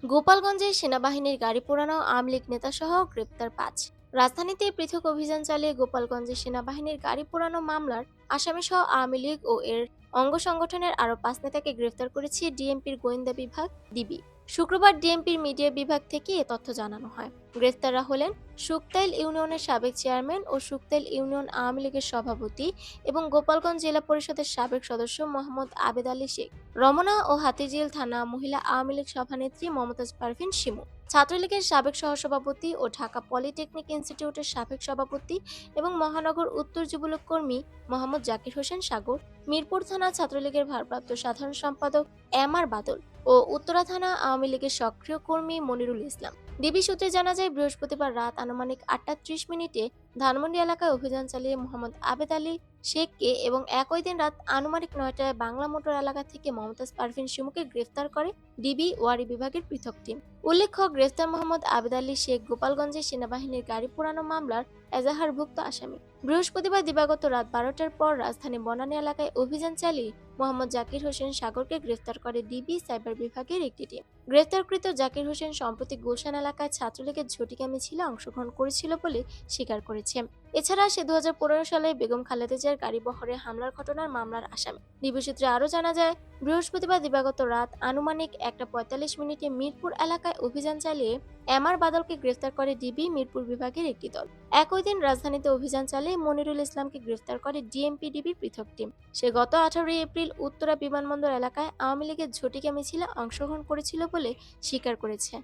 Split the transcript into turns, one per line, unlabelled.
গোপালগঞ্জে সেনাবাহিনীর গাড়ি পোড়ানো আওয়ামী লীগ নেতাসহ গ্রেপ্তার ৫। রাজধানীতে পৃথক অভিযান চালিয়ে গোপালগঞ্জে সেনাবাহিনীর গাড়ি পোড়ানো মামলার আসামিসহ আওয়ামী লীগ ও এর অঙ্গ সংগঠনের আরও ৫ নেতাকে গ্রেফতার করেছে ডিএমপির গোয়েন্দা বিভাগ ডিবি। শুক্রবার ডিএমপির মিডিয়া বিভাগ থেকে এ তথ্য জানানো হয়। গ্রেফতাররা হলেন শুকতাইল ইউনিয়নের সাবেক চেয়ারম্যান ও শুকতাইল ইউনিয়ন আওয়ামী লীগের সভাপতি এবং গোপালগঞ্জ জেলা পরিষদের সাবেক সদস্য মোহাম্মদ আবেদ আলী শেখ, রমনা ও হাতিঝিল থানা মহিলা আওয়ামী লীগ সভানেত্রী মমতাজ পারভিন শিমু, ছাত্রলীগের সাবেক সহসভাপতি ও ঢাকা পলিটেকনিক ইনস্টিটিউটের সাবেক সভাপতি এবং মহানগর উত্তর যুবলীগ কর্মী মোহাম্মদ জাকির হোসেন সাগর, মিরপুর থানা ছাত্রলীগের ভারপ্রাপ্ত সাধারণ সম্পাদক এম আর বাদল ও উত্তরা থানা আওয়ামী লীগের সক্রিয় কর্মী মনিরুল ইসলাম। ডিবি সূত্রে জানা যায়, বৃহস্পতিবার রাত আনুমানিক ৮টা ৩০ মিনিটে ধানমন্ডি এলাকায় অভিযান চালিয়ে মোহাম্মদ আবেদ আলী শেখকে এবং একই দিন রাত আনুমানিক ৯টায় বাংলা মোটর এলাকা থেকে মমতাজ পারভিন শিমুকে গ্রেফতার করে ডিবি ওয়ারী বিভাগের পৃথক টিম। উল্লেখ্য, গ্রেফতার মোহাম্মদ আবেদ আলী শেখ গোপালগঞ্জে সেনাবাহিনীর গাড়ি পোড়ানো মামলার এজাহারভুক্ত আসামি। বৃহস্পতিবার দিবাগত রাত ১২টার পর রাজধানী বনানী এলাকায় অভিযান চালিয়ে মোহাম্মদ জাকির হোসেন সাগরকে গ্রেফতার করে ডিবি সাইবার বিভাগের একটি টিম। গ্রেফতারকৃত জাকির হোসেন সম্প্রতি গুলশান এলাকায় ছাত্রলীগের ঝটিকা মিছিলে অংশগ্রহণ করেছিল বলে স্বীকার করেছে। এছাড়া সে ২০১৫ সালে বেগম খালেদা জিয়ার গাড়িবহরে হামলার ঘটনার মামলার আসামি। ডিবি সূত্রে আরও জানা যায়, বৃহস্পতিবার দিবাগত রাত আনুমানিক ১টা ৪৫ মিনিটে মিরপুর এলাকায় অভিযান চালিয়ে এম আর বাদলকে গ্রেফতার করে ডিবি মিরপুর বিভাগের একটি দল। একই দিন রাজধানীতে অভিযান চালিয়ে মনিরুল ইসলামকে গ্রেফতার করে ডিএমপি ডিবির পৃথক টিম। সে গত ১৮ এপ্রিল উত্তরা বিমানবন্দর এলাকায় আওয়ামী লীগের ঝটিকা মিছিলে অংশগ্রহণ করেছিল বলে স্বীকার করেছে।